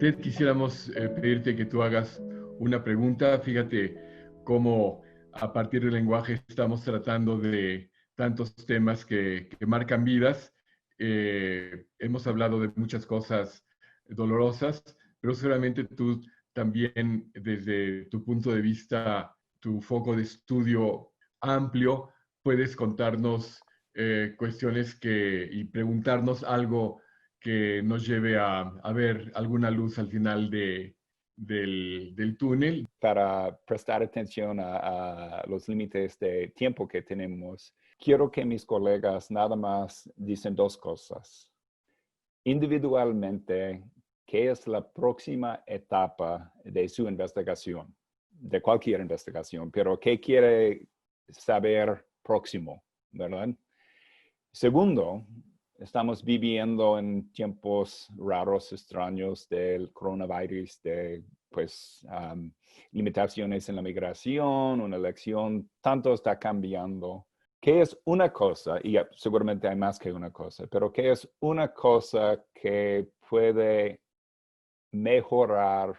Telet, quisiéramos pedirte que tú hagas una pregunta. Fíjate cómo a partir del lenguaje estamos tratando de tantos temas que marcan vidas. Hemos hablado de muchas cosas dolorosas, pero seguramente tú también desde tu punto de vista, tu foco de estudio amplio, puedes contarnos cuestiones y preguntarnos algo que nos lleve a ver alguna luz al final del túnel. Para prestar atención a los límites de tiempo que tenemos, quiero que mis colegas nada más dicen dos cosas. Individualmente, ¿qué es la próxima etapa de su investigación? De cualquier investigación, pero ¿qué quiere saber próximo? ¿Verdad? Segundo, estamos viviendo en tiempos raros, extraños del coronavirus, de limitaciones en la migración, una elección, tanto está cambiando. ¿Qué es una cosa? Y seguramente hay más que una cosa, pero ¿qué es una cosa que puede mejorar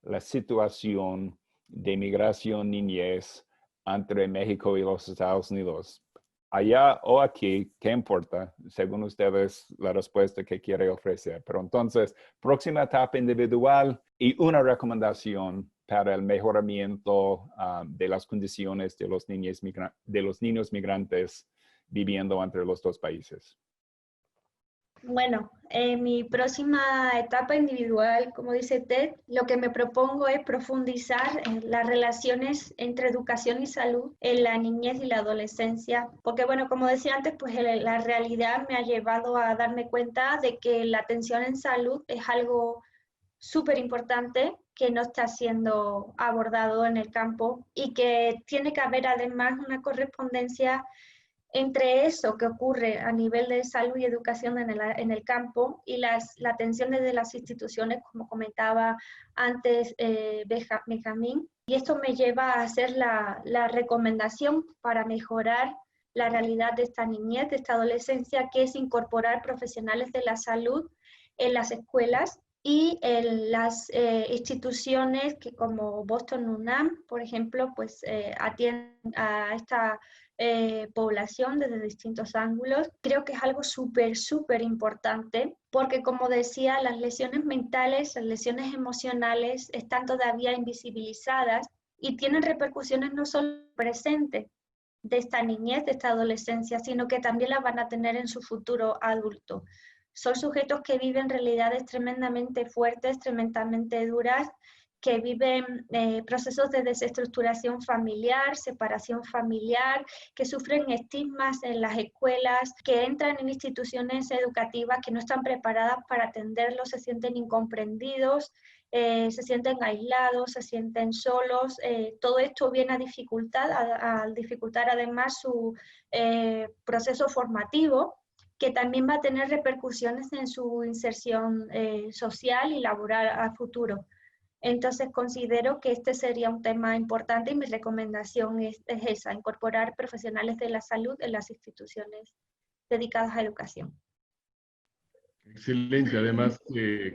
la situación de migración niñez entre México y los Estados Unidos? Allá o aquí, ¿qué importa? Según ustedes, la respuesta que quiere ofrecer. Pero entonces, próxima etapa individual y una recomendación para el mejoramiento de las condiciones de los niños migrantes viviendo entre los dos países. Bueno, en mi próxima etapa individual, como dice Ted, lo que me propongo es profundizar en las relaciones entre educación y salud en la niñez y la adolescencia, porque bueno, como decía antes, pues la realidad me ha llevado a darme cuenta de que la atención en salud es algo súper importante que no está siendo abordado en el campo y que tiene que haber además una correspondencia entre eso que ocurre a nivel de salud y educación en el campo y la atención desde las instituciones, como comentaba antes Benjamín. Y esto me lleva a hacer la recomendación para mejorar la realidad de esta niñez, de esta adolescencia, que es incorporar profesionales de la salud en las escuelas y en las instituciones que como Boston UNAM, por ejemplo, pues atienden a esta población desde distintos ángulos. Creo que es algo súper importante porque, como decía, las lesiones mentales, las lesiones emocionales están todavía invisibilizadas y tienen repercusiones no solo presentes de esta niñez, de esta adolescencia, sino que también las van a tener en su futuro adulto. Son sujetos que viven realidades tremendamente fuertes, tremendamente duras, que viven procesos de desestructuración familiar, separación familiar, que sufren estigmas en las escuelas, que entran en instituciones educativas que no están preparadas para atenderlos, se sienten incomprendidos, se sienten aislados, se sienten solos. Todo esto viene a dificultar además su proceso formativo, que también va a tener repercusiones en su inserción social y laboral a futuro. Entonces considero que este sería un tema importante y mi recomendación es esa, incorporar profesionales de la salud en las instituciones dedicadas a educación. Excelente. Además,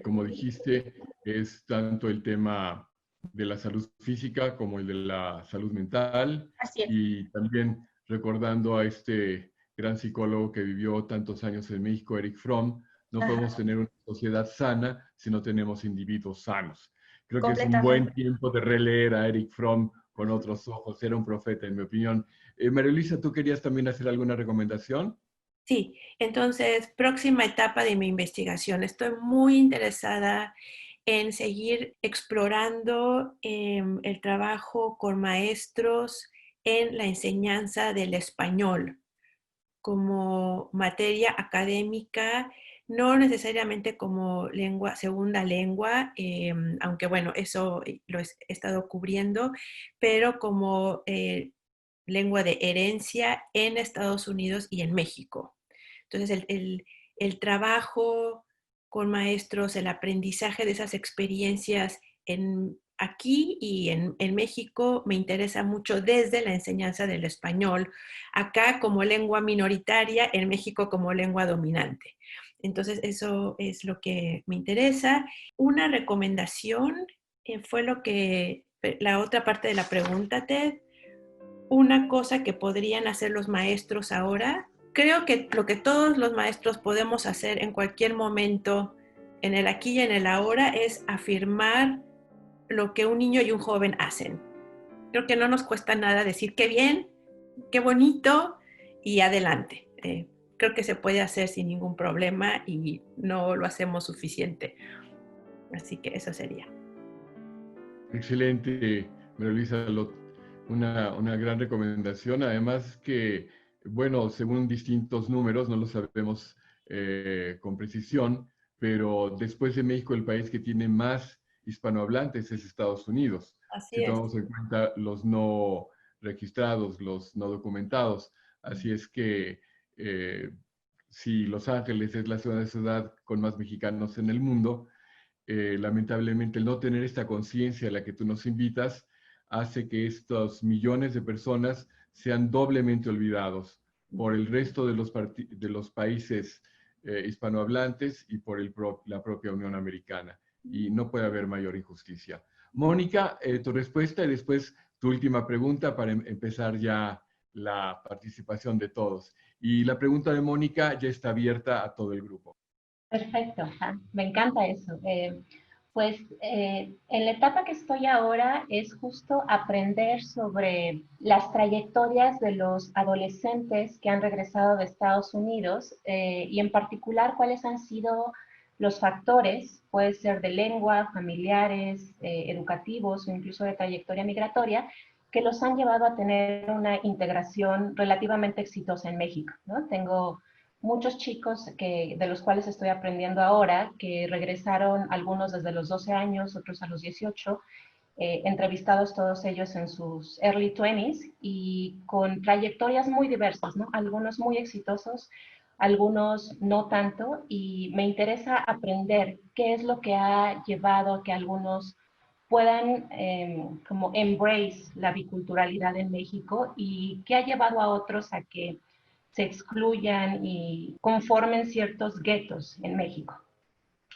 como dijiste, es tanto el tema de la salud física como el de la salud mental. Así es. Y también recordando a este gran psicólogo que vivió tantos años en México, Eric Fromm, no podemos tener una sociedad sana si no tenemos individuos sanos. Creo que es un buen tiempo de releer a Eric Fromm con otros ojos. Era un profeta, en mi opinión. María Luisa, ¿tú querías también hacer alguna recomendación? Sí, entonces, próxima etapa de mi investigación. Estoy muy interesada en seguir explorando el trabajo con maestros en la enseñanza del español como materia académica, no necesariamente como lengua, segunda lengua, aunque bueno, eso lo he estado cubriendo, pero como lengua de herencia en Estados Unidos y en México. Entonces, el trabajo con maestros, el aprendizaje de esas experiencias aquí y en México me interesa mucho desde la enseñanza del español, acá como lengua minoritaria, en México como lengua dominante. Entonces, eso es lo que me interesa. Una recomendación fue la otra parte de la pregunta, Ted. Una cosa que podrían hacer los maestros ahora. Creo que lo que todos los maestros podemos hacer en cualquier momento, en el aquí y en el ahora, es afirmar lo que un niño y un joven hacen. Creo que no nos cuesta nada decir qué bien, qué bonito y adelante. Creo que se puede hacer sin ningún problema y no lo hacemos suficiente. Así que eso sería. Excelente, María Luisa, una gran recomendación. Además que, bueno, según distintos números, no lo sabemos con precisión, pero después de México el país que tiene más hispanohablantes es Estados Unidos. Así Si es. tomamos en cuenta los no registrados, los no documentados. Así es que si Los Ángeles es la segunda ciudad con más mexicanos en el mundo, lamentablemente el no tener esta conciencia a la que tú nos invitas hace que estos millones de personas sean doblemente olvidados por el resto de los países hispanohablantes y por la propia Unión Americana. Y no puede haber mayor injusticia. Mónica, tu respuesta y después tu última pregunta para empezar ya la participación de todos. Y la pregunta de Mónica ya está abierta a todo el grupo. Perfecto, me encanta eso. En la etapa que estoy ahora es justo aprender sobre las trayectorias de los adolescentes que han regresado de Estados Unidos y en particular cuáles han sido los factores, puede ser de lengua, familiares, educativos o incluso de trayectoria migratoria, que los han llevado a tener una integración relativamente exitosa en México, ¿no? Tengo muchos chicos de los cuales estoy aprendiendo ahora, que regresaron algunos desde los 12 años, otros a los 18, entrevistados todos ellos en sus early 20s y con trayectorias muy diversas, ¿no? Algunos muy exitosos, algunos no tanto, y me interesa aprender qué es lo que ha llevado a que algunos puedan como embrace la biculturalidad en México y qué ha llevado a otros a que se excluyan y conformen ciertos guetos en México.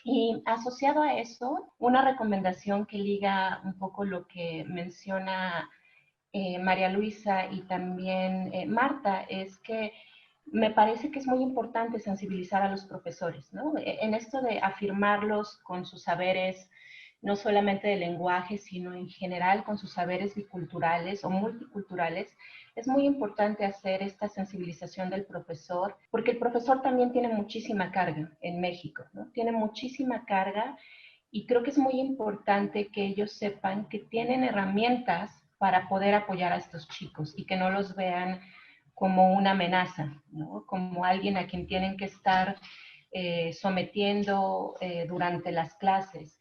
Y asociado a eso, una recomendación que liga un poco lo que menciona María Luisa y también Marta es que me parece que es muy importante sensibilizar a los profesores, ¿no? En esto de afirmarlos con sus saberes, no solamente de lenguaje, sino en general con sus saberes biculturales o multiculturales, es muy importante hacer esta sensibilización del profesor, porque el profesor también tiene muchísima carga en México, ¿no? Tiene muchísima carga y creo que es muy importante que ellos sepan que tienen herramientas para poder apoyar a estos chicos y que no los vean como una amenaza, ¿no? Como alguien a quien tienen que estar sometiendo durante las clases.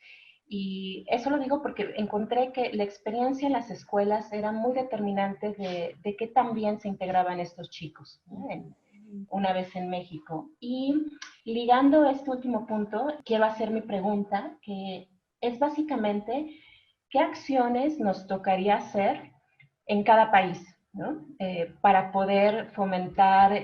Y eso lo digo porque encontré que la experiencia en las escuelas era muy determinante de qué tan bien se integraban estos chicos, ¿no? Una vez en México. Y ligando este último punto, quiero hacer mi pregunta, que es básicamente, ¿qué acciones nos tocaría hacer en cada país, ¿no? Para poder fomentar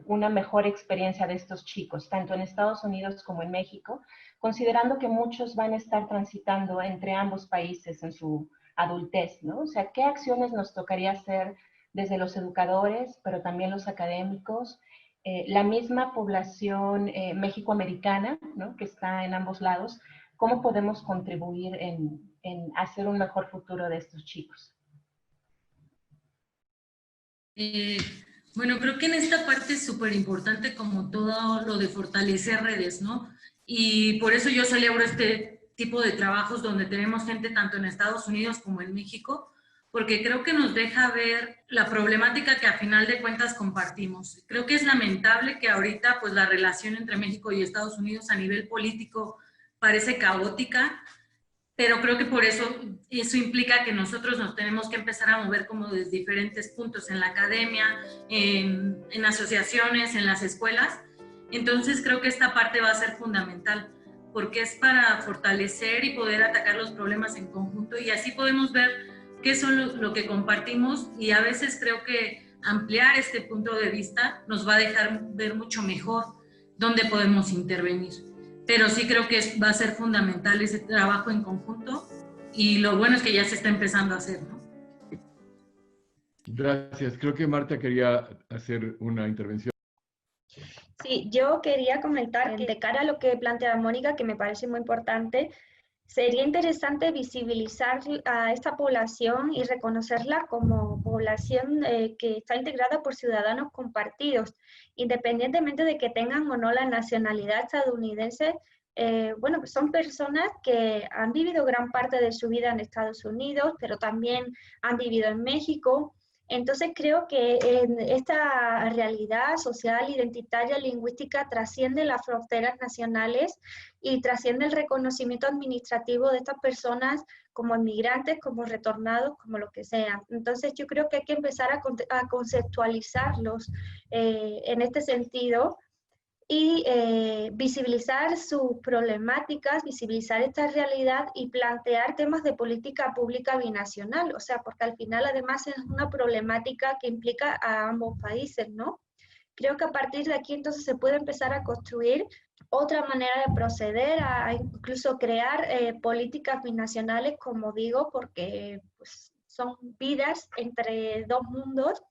una mejor experiencia de estos chicos, tanto en Estados Unidos como en México, considerando que muchos van a estar transitando entre ambos países en su adultez, ¿no? O sea, ¿qué acciones nos tocaría hacer desde los educadores, pero también los académicos, la misma población mexicoamericana, ¿no? Que está en ambos lados? ¿Cómo podemos contribuir en hacer un mejor futuro de estos chicos? Bueno, creo que en esta parte es súper importante como todo lo de fortalecer redes, ¿no? Y por eso yo celebro este tipo de trabajos donde tenemos gente tanto en Estados Unidos como en México, porque creo que nos deja ver la problemática que a final de cuentas compartimos. Creo que es lamentable que ahorita pues la relación entre México y Estados Unidos a nivel político parece caótica, pero creo que por eso implica que nosotros nos tenemos que empezar a mover como desde diferentes puntos en la academia, en asociaciones, en las escuelas. Entonces creo que esta parte va a ser fundamental porque es para fortalecer y poder atacar los problemas en conjunto y así podemos ver qué son lo que compartimos y a veces creo que ampliar este punto de vista nos va a dejar ver mucho mejor dónde podemos intervenir. Pero sí creo que va a ser fundamental ese trabajo en conjunto y lo bueno es que ya se está empezando a hacer, ¿no? Gracias. Creo que Marta quería hacer una intervención. Sí, yo quería comentar que de cara a lo que plantea Mónica, que me parece muy importante, sería interesante visibilizar a esta población y reconocerla como población que está integrada por ciudadanos compartidos, independientemente de que tengan o no la nacionalidad estadounidense. Bueno, pues son personas que han vivido gran parte de su vida en Estados Unidos, pero también han vivido en México. Entonces creo que esta realidad social, identitaria, lingüística trasciende las fronteras nacionales y trasciende el reconocimiento administrativo de estas personas como inmigrantes, como retornados, como lo que sean. Entonces yo creo que hay que empezar a conceptualizarlos en este sentido y visibilizar sus problemáticas, visibilizar esta realidad y plantear temas de política pública binacional, o sea, porque al final además es una problemática que implica a ambos países, ¿no? Creo que a partir de aquí entonces se puede empezar a construir otra manera de proceder, a incluso crear políticas binacionales, como digo, porque pues, son vidas entre dos mundos.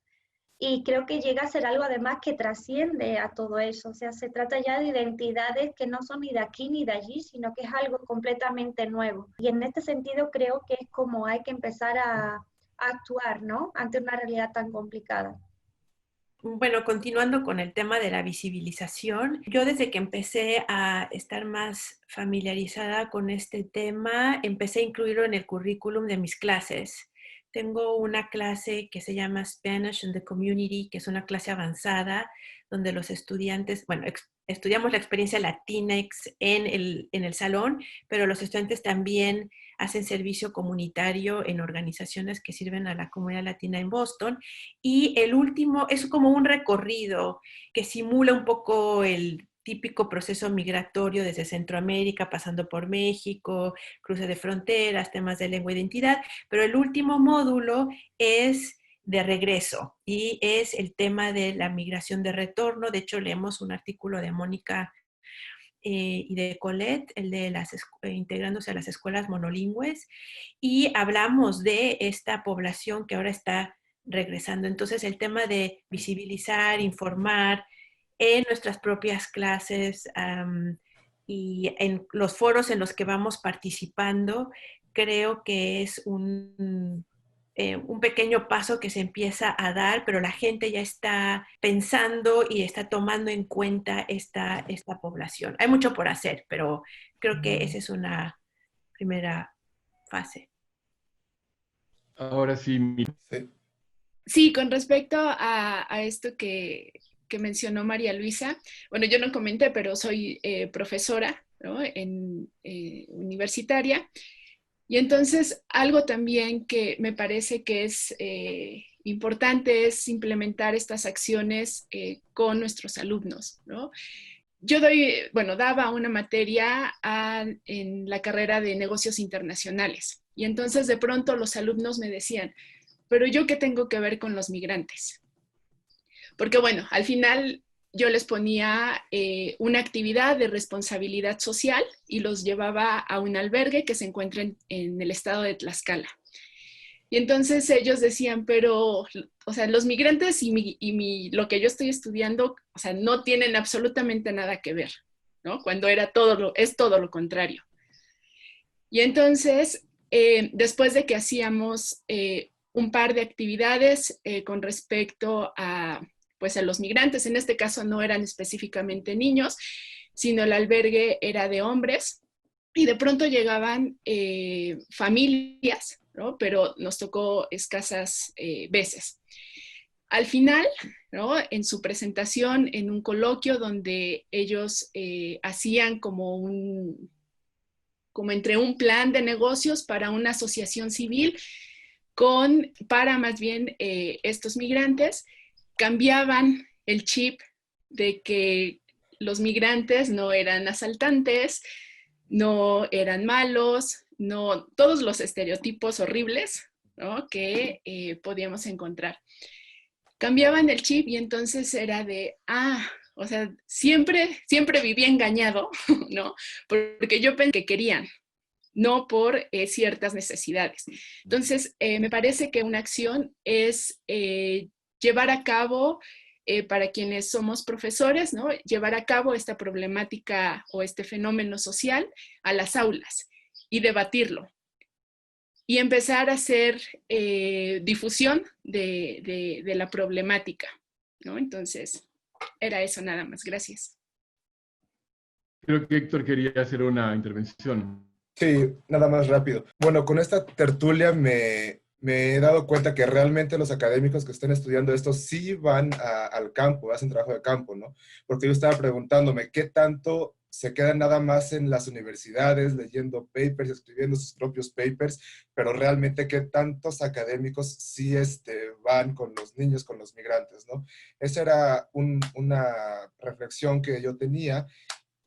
Y creo que llega a ser algo además que trasciende a todo eso. O sea, se trata ya de identidades que no son ni de aquí ni de allí, sino que es algo completamente nuevo. Y en este sentido creo que es como hay que empezar a actuar, ¿no? Ante una realidad tan complicada. Bueno, continuando con el tema de la visibilización, yo desde que empecé a estar más familiarizada con este tema, empecé a incluirlo en el currículum de mis clases. Tengo una clase que se llama Spanish in the Community, que es una clase avanzada, donde los estudiantes, bueno, estudiamos la experiencia Latinx en el salón, pero los estudiantes también hacen servicio comunitario en organizaciones que sirven a la comunidad latina en Boston. Y el último es como un recorrido que simula un poco el típico proceso migratorio desde Centroamérica, pasando por México, cruce de fronteras, temas de lengua e identidad, pero el último módulo es de regreso y es el tema de la migración de retorno. De hecho, leemos un artículo de Mónica y de Colette, el de integrándose a las escuelas monolingües, y hablamos de esta población que ahora está regresando. Entonces, el tema de visibilizar, informar en nuestras propias clases y en los foros en los que vamos participando, creo que es un pequeño paso que se empieza a dar, pero la gente ya está pensando y está tomando en cuenta esta población. Hay mucho por hacer, pero creo que esa es una primera fase. Ahora sí, Sí. Sí, con respecto a esto que mencionó María Luisa, bueno, yo no comenté, pero soy profesora, ¿no? Universitaria. Y entonces algo también que me parece que es importante es implementar estas acciones con nuestros alumnos, ¿no? Yo daba una materia en la carrera de negocios internacionales y entonces de pronto los alumnos me decían, pero ¿yo qué tengo que ver con los migrantes? Porque bueno, al final yo les ponía una actividad de responsabilidad social y los llevaba a un albergue que se encuentra en el estado de Tlaxcala. Y entonces ellos decían, pero, o sea, los migrantes y lo que yo estoy estudiando, o sea, no tienen absolutamente nada que ver, ¿no? Cuando es todo lo contrario. Y entonces, después de que hacíamos un par de actividades con respecto a los migrantes, en este caso no eran específicamente niños, sino el albergue era de hombres, y de pronto llegaban familias, ¿no? Pero nos tocó escasas veces. Al final, ¿no? En su presentación, en un coloquio donde ellos hacían como entre un plan de negocios para una asociación civil para más bien estos migrantes, cambiaban el chip de que los migrantes no eran asaltantes, no eran malos, no, todos los estereotipos horribles, ¿no? Que podíamos encontrar. Cambiaban el chip y entonces era de, O sea, siempre viví engañado, ¿no? Porque yo pensé que querían, no por ciertas necesidades. Entonces, me parece que una acción es llevar a cabo, para quienes somos profesores, ¿no? Llevar a cabo esta problemática o este fenómeno social a las aulas y debatirlo. Y empezar a hacer difusión de la problemática, ¿no? Entonces, era eso nada más. Gracias. Creo que Héctor quería hacer una intervención. Sí, nada más rápido. Bueno, con esta tertulia me he dado cuenta que realmente los académicos que están estudiando esto sí van al campo, hacen trabajo de campo, ¿no? Porque yo estaba preguntándome qué tanto se quedan nada más en las universidades leyendo papers, escribiendo sus propios papers, pero realmente qué tantos académicos sí van con los niños, con los migrantes, ¿no? Esa era una reflexión que yo tenía.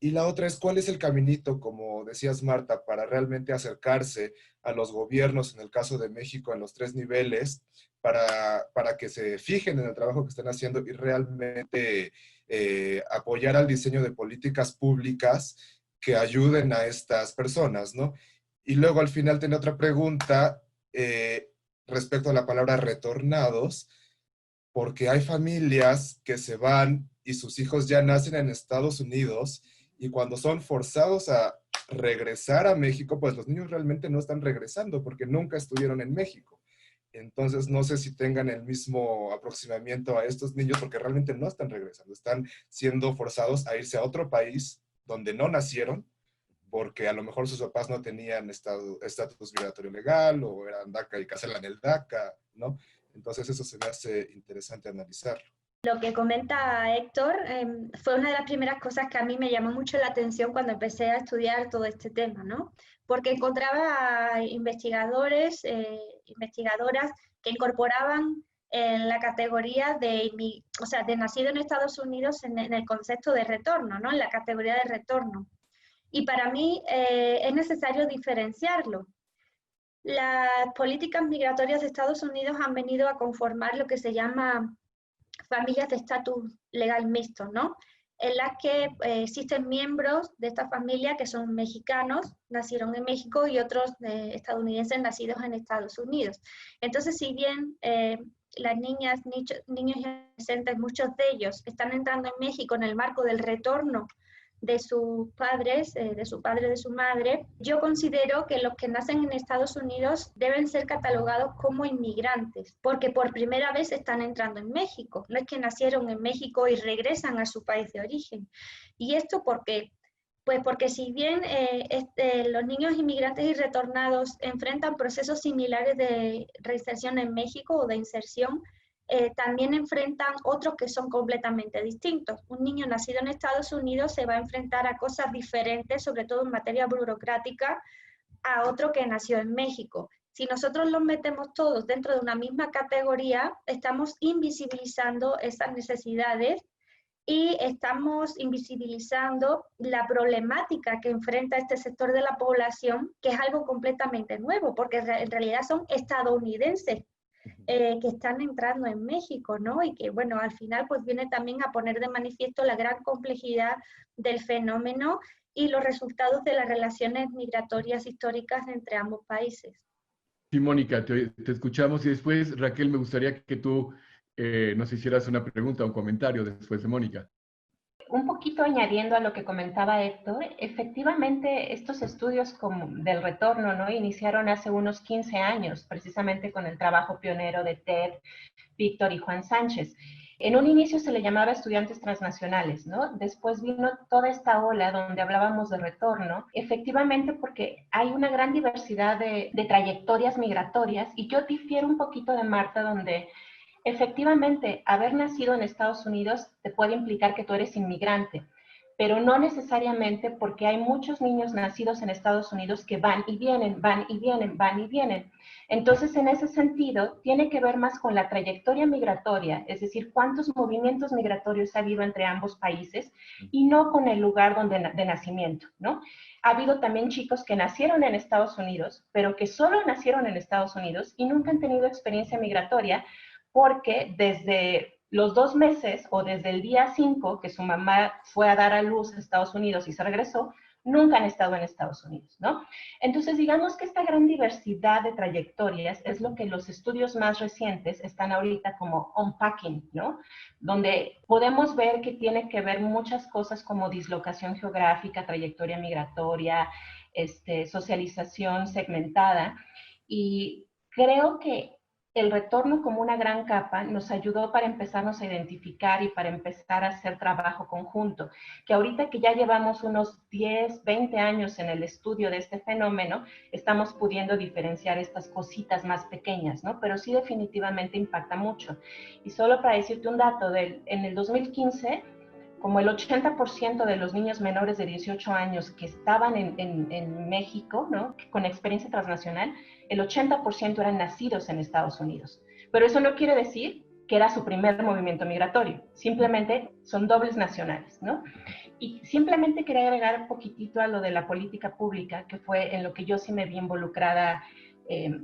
Y la otra es, ¿cuál es el caminito, como decías, Marta, para realmente acercarse a los gobiernos, en el caso de México, en los 3 niveles, para que se fijen en el trabajo que están haciendo y realmente apoyar al diseño de políticas públicas que ayuden a estas personas, ¿no? Y luego al final tenía otra pregunta respecto a la palabra retornados, porque hay familias que se van y sus hijos ya nacen en Estados Unidos, y cuando son forzados a regresar a México, pues los niños realmente no están regresando porque nunca estuvieron en México. Entonces no sé si tengan el mismo aproximamiento a estos niños porque realmente no están regresando, están siendo forzados a irse a otro país donde no nacieron, porque a lo mejor sus papás no tenían estatus migratorio legal o eran DACA y cancelan el DACA, ¿no? Entonces eso se me hace interesante analizarlo. Lo que comenta Héctor fue una de las primeras cosas que a mí me llamó mucho la atención cuando empecé a estudiar todo este tema, ¿no? Porque encontraba investigadores, investigadoras que incorporaban en la categoría de nacido en Estados Unidos en el concepto de retorno, ¿no? En la categoría de retorno. Y para mí es necesario diferenciarlo. Las políticas migratorias de Estados Unidos han venido a conformar lo que se llama familias de estatus legal mixto, ¿no? En las que existen miembros de esta familia que son mexicanos, nacieron en México, y otros estadounidenses nacidos en Estados Unidos. Entonces, si bien las niñas, niños y adolescentes, muchos de ellos están entrando en México en el marco del retorno de sus padres, de su padre, de su madre, yo considero que los que nacen en Estados Unidos deben ser catalogados como inmigrantes, porque por primera vez están entrando en México. No es que nacieron en México y regresan a su país de origen. ¿Y esto por qué? Pues porque si bien los niños inmigrantes y retornados enfrentan procesos similares de reinserción en México o de inserción, también enfrentan otros que son completamente distintos. Un niño nacido en Estados Unidos se va a enfrentar a cosas diferentes, sobre todo en materia burocrática, a otro que nació en México. Si nosotros los metemos todos dentro de una misma categoría, estamos invisibilizando esas necesidades y estamos invisibilizando la problemática que enfrenta este sector de la población, que es algo completamente nuevo, porque en realidad son estadounidenses que están entrando en México, ¿no? Y que, bueno, al final pues viene también a poner de manifiesto la gran complejidad del fenómeno y los resultados de las relaciones migratorias históricas entre ambos países. Sí, Mónica, te escuchamos, y después, Raquel, me gustaría que tú nos hicieras una pregunta o un comentario después de Mónica. Un poquito añadiendo a lo que comentaba Héctor, efectivamente estos estudios del retorno, ¿no?, iniciaron hace unos 15 años, precisamente con el trabajo pionero de Ted, Víctor y Juan Sánchez. En un inicio se le llamaba estudiantes transnacionales, ¿no? Después vino toda esta ola donde hablábamos de retorno, efectivamente porque hay una gran diversidad de trayectorias migratorias, y yo difiero un poquito de Marta, donde efectivamente, haber nacido en Estados Unidos te puede implicar que tú eres inmigrante, pero no necesariamente, porque hay muchos niños nacidos en Estados Unidos que van y vienen, van y vienen, van y vienen. Entonces, en ese sentido, tiene que ver más con la trayectoria migratoria, es decir, cuántos movimientos migratorios ha habido entre ambos países, y no con el lugar de nacimiento, ¿no? Ha habido también chicos que nacieron en Estados Unidos, pero que solo nacieron en Estados Unidos y nunca han tenido experiencia migratoria, porque desde los 2 meses o desde el día 5 que su mamá fue a dar a luz a Estados Unidos y se regresó, nunca han estado en Estados Unidos, ¿no? Entonces, digamos que esta gran diversidad de trayectorias es lo que los estudios más recientes están ahorita como unpacking, ¿no? Donde podemos ver que tiene que ver muchas cosas como dislocación geográfica, trayectoria migratoria, socialización segmentada, y creo que el retorno como una gran capa nos ayudó para empezarnos a identificar y para empezar a hacer trabajo conjunto, que ahorita que ya llevamos unos 10, 20 años en el estudio de este fenómeno, estamos pudiendo diferenciar estas cositas más pequeñas, ¿no? Pero sí definitivamente impacta mucho. Y solo para decirte un dato, en el 2015, como el 80% de los niños menores de 18 años que estaban en México, ¿no? Con experiencia transnacional, el 80% eran nacidos en Estados Unidos. Pero eso no quiere decir que era su primer movimiento migratorio. Simplemente son dobles nacionales, ¿no? Y simplemente quería agregar un poquitito a lo de la política pública, que fue en lo que yo sí me vi involucrada,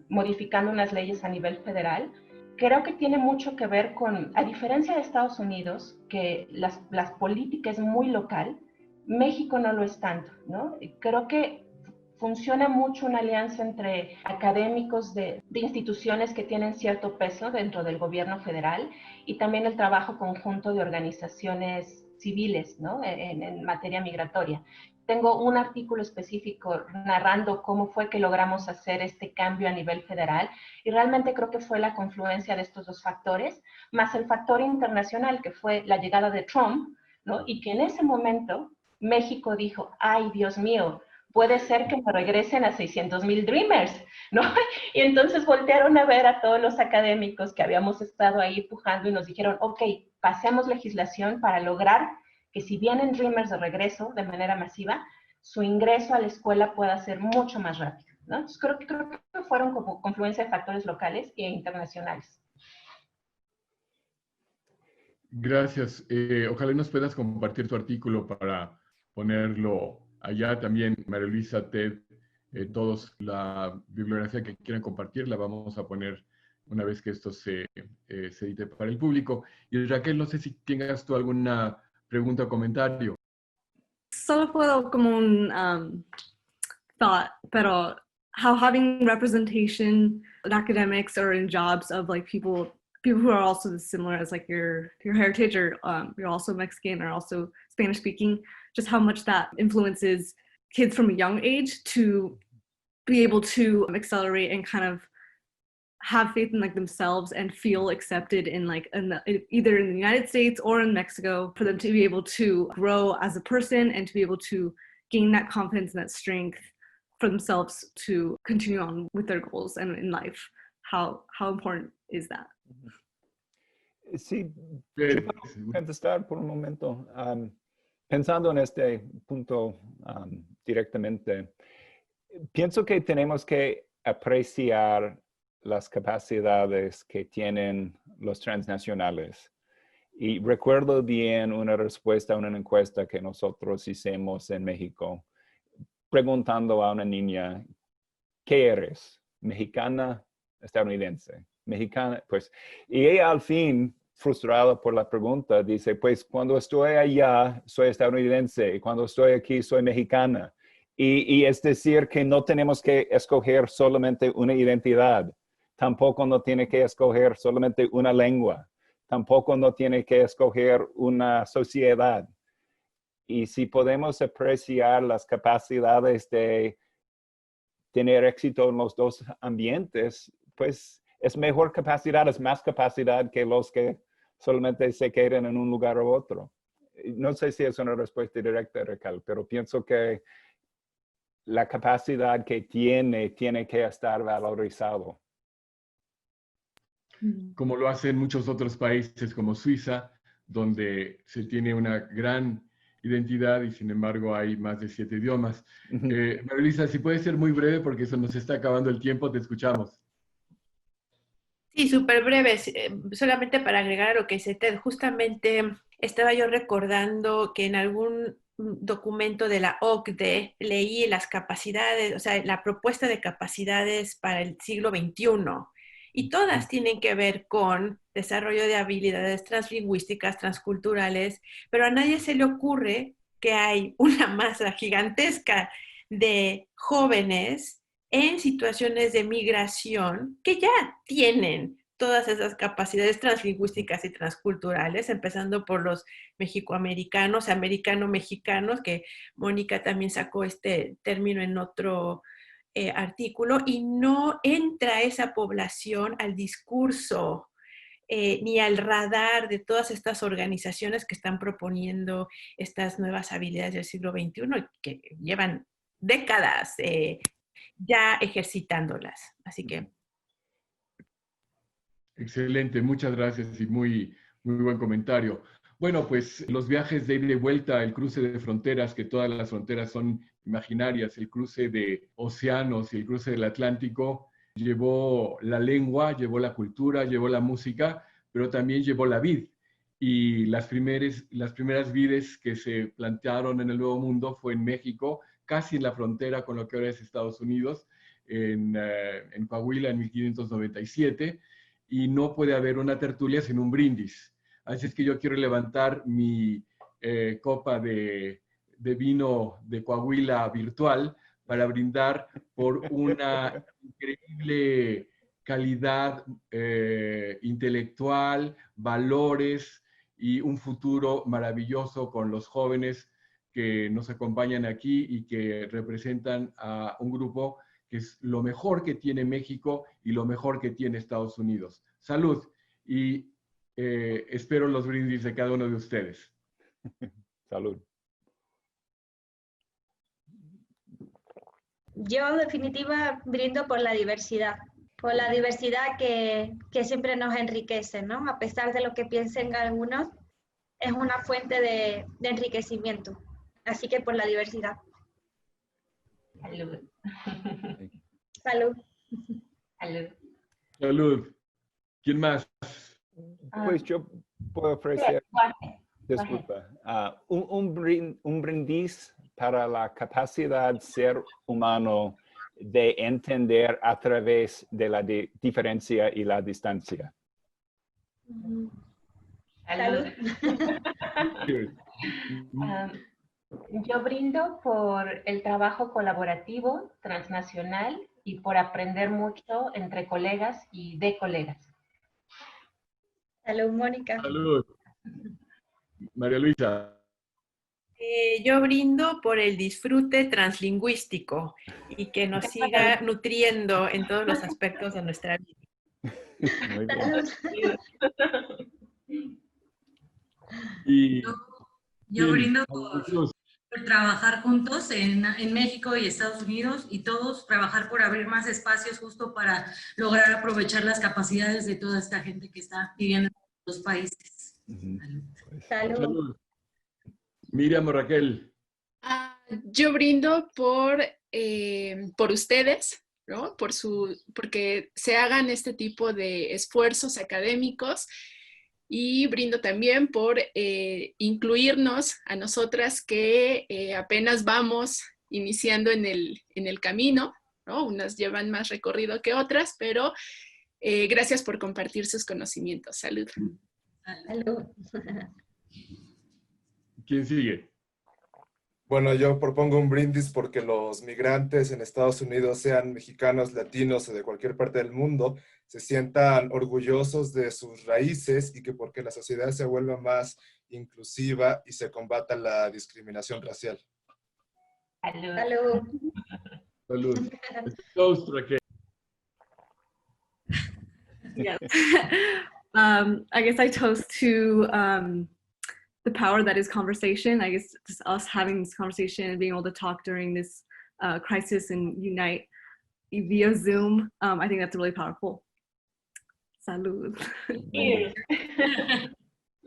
modificando unas leyes a nivel federal. Creo que tiene mucho que ver con, a diferencia de Estados Unidos, que las políticas es muy local, México no lo es tanto, ¿no? Creo que funciona mucho una alianza entre académicos de instituciones que tienen cierto peso dentro del gobierno federal y también el trabajo conjunto de organizaciones civiles, ¿no? En materia migratoria. Tengo un artículo específico narrando cómo fue que logramos hacer este cambio a nivel federal y realmente creo que fue la confluencia de estos dos factores, más el factor internacional que fue la llegada de Trump, ¿no? Y que en ese momento México dijo, ay, Dios mío, puede ser que me regresen a 600,000 Dreamers, ¿no? Y entonces voltearon a ver a todos los académicos que habíamos estado ahí empujando y nos dijeron, ok, pasemos legislación para lograr que si vienen Dreamers de regreso de manera masiva, su ingreso a la escuela pueda ser mucho más rápido, ¿no? Entonces creo que fueron como confluencia de factores locales e internacionales. Gracias. Ojalá nos puedas compartir tu artículo para ponerlo allá también, María Luisa, Ted, todos la bibliografía que quieran compartir la vamos a poner una vez que esto se edite para el público. Y Raquel, no sé si tengas tú alguna pregunta o comentario. Solo puedo como un thought, pero how having representation in academics or in jobs of like people who are also similar as like your heritage, or you're also Mexican or also Spanish speaking, just how much that influences kids from a young age to be able to accelerate and kind of have faith in like themselves and feel accepted in like either in the United States or in Mexico, for them to be able to grow as a person and to be able to gain that confidence and that strength for themselves to continue on with their goals and in life. How important is that? Sí, yo puedo contestar por un momento. Pensando en este punto directamente, pienso que tenemos que apreciar las capacidades que tienen los transnacionales. Y recuerdo bien una respuesta a una encuesta que nosotros hicimos en México, preguntando a una niña, ¿qué eres? ¿Mexicana? ¿Estadounidense? Mexicana, pues. Y ella al fin, frustrada por la pregunta, dice, pues cuando estoy allá soy estadounidense y cuando estoy aquí soy mexicana. Y es decir que no tenemos que escoger solamente una identidad. Tampoco no tiene que escoger solamente una lengua. Tampoco no tiene que escoger una sociedad. Y si podemos apreciar las capacidades de tener éxito en los dos ambientes, pues es mejor capacidad, es más capacidad que los que solamente se quedan en un lugar u otro. No sé si es una respuesta directa, Raquel, pero pienso que la capacidad que tiene que estar valorizado. Como lo hacen muchos otros países como Suiza, donde se tiene una gran identidad y sin embargo hay más de 7 idiomas. María Luisa, si puedes ser muy breve porque eso nos está acabando el tiempo, te escuchamos. Sí, súper breve, solamente para agregar a lo que dice Ted. Justamente estaba yo recordando que en algún documento de la OCDE leí las capacidades, o sea, la propuesta de capacidades para el siglo XXI. y todas tienen que ver con desarrollo de habilidades translingüísticas, transculturales, pero a nadie se le ocurre que hay una masa gigantesca de jóvenes en situaciones de migración que ya tienen todas esas capacidades translingüísticas y transculturales, empezando por los mexicoamericanos, americano-mexicanos, que Mónica también sacó este término en otro artículo, y no entra esa población al discurso ni al radar de todas estas organizaciones que están proponiendo estas nuevas habilidades del siglo XXI y que llevan décadas ya ejercitándolas. Así que... Excelente, muchas gracias y muy buen comentario. Bueno, pues los viajes de ida y vuelta, el cruce de fronteras, que todas las fronteras son imaginarias, el cruce de océanos y el cruce del Atlántico, llevó la lengua, llevó la cultura, llevó la música, pero también llevó la vid. Y las primeras vides que se plantearon en el Nuevo Mundo fue en México, casi en la frontera con lo que ahora es Estados Unidos, en Coahuila en 1597, y no puede haber una tertulia sin un brindis. Así es que yo quiero levantar mi copa de vino de Coahuila virtual para brindar por una increíble calidad intelectual, valores y un futuro maravilloso con los jóvenes que nos acompañan aquí y que representan a un grupo que es lo mejor que tiene México y lo mejor que tiene Estados Unidos. Salud y espero los brindis de cada uno de ustedes. Salud. Yo, en definitiva, brindo por la diversidad que siempre nos enriquece, ¿no? A pesar de lo que piensen algunos, es una fuente de enriquecimiento. Así que por la diversidad. Salud. Salud. Salud. Salud. ¿Quién más? Pues yo puedo ofrecer, disculpa, un brindis para la capacidad ser humano de entender a través de la diferencia y la distancia. Salud. Yo brindo por el trabajo colaborativo, transnacional y por aprender mucho entre colegas y de colegas. Salud, Mónica. Salud. María Luisa. Yo brindo por el disfrute translingüístico y que nos siga nutriendo en todos los aspectos de nuestra vida. Muy bien. Y yo brindo por trabajar juntos en México y Estados Unidos y todos trabajar por abrir más espacios justo para lograr aprovechar las capacidades de toda esta gente que está viviendo en los países. Salud. Salud. Miriam o Raquel. Yo brindo por ustedes, ¿no? Porque se hagan este tipo de esfuerzos académicos, y brindo también por incluirnos a nosotras que apenas vamos iniciando en el camino, ¿no? Unas llevan más recorrido que otras, pero gracias por compartir sus conocimientos. Salud. Salud. ¿Quién sigue? Bueno, yo propongo un brindis porque los migrantes en Estados Unidos, sean mexicanos, latinos o de cualquier parte del mundo, se sientan orgullosos de sus raíces y que porque la sociedad se vuelva más inclusiva y se combata la discriminación racial. Salud. Salud. Salud. Toast, Raquel. Yes. I guess I toast to the power that is conversation. I guess just us having this conversation and being able to talk during this crisis and unite via Zoom. I think that's really powerful. Salud.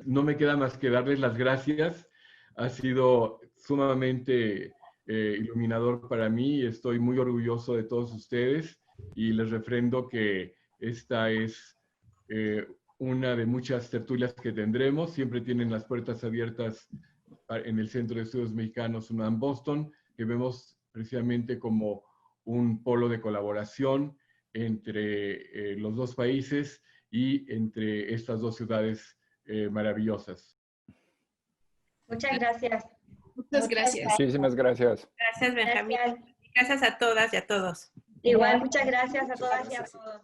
No me queda más que darles las gracias. Ha sido sumamente iluminador para mí. Estoy muy orgulloso de todos ustedes y les refrendo que esta es una de muchas tertulias que tendremos. Siempre tienen las puertas abiertas en el Centro de Estudios Mexicanos UNAM Boston, que vemos precisamente como un polo de colaboración entre los dos países y entre estas dos ciudades maravillosas. Muchas gracias. Muchas gracias. Muchísimas gracias. Gracias, Benjamín. Gracias. Gracias a todas y a todos. Igual, muchas gracias a todas y a todos.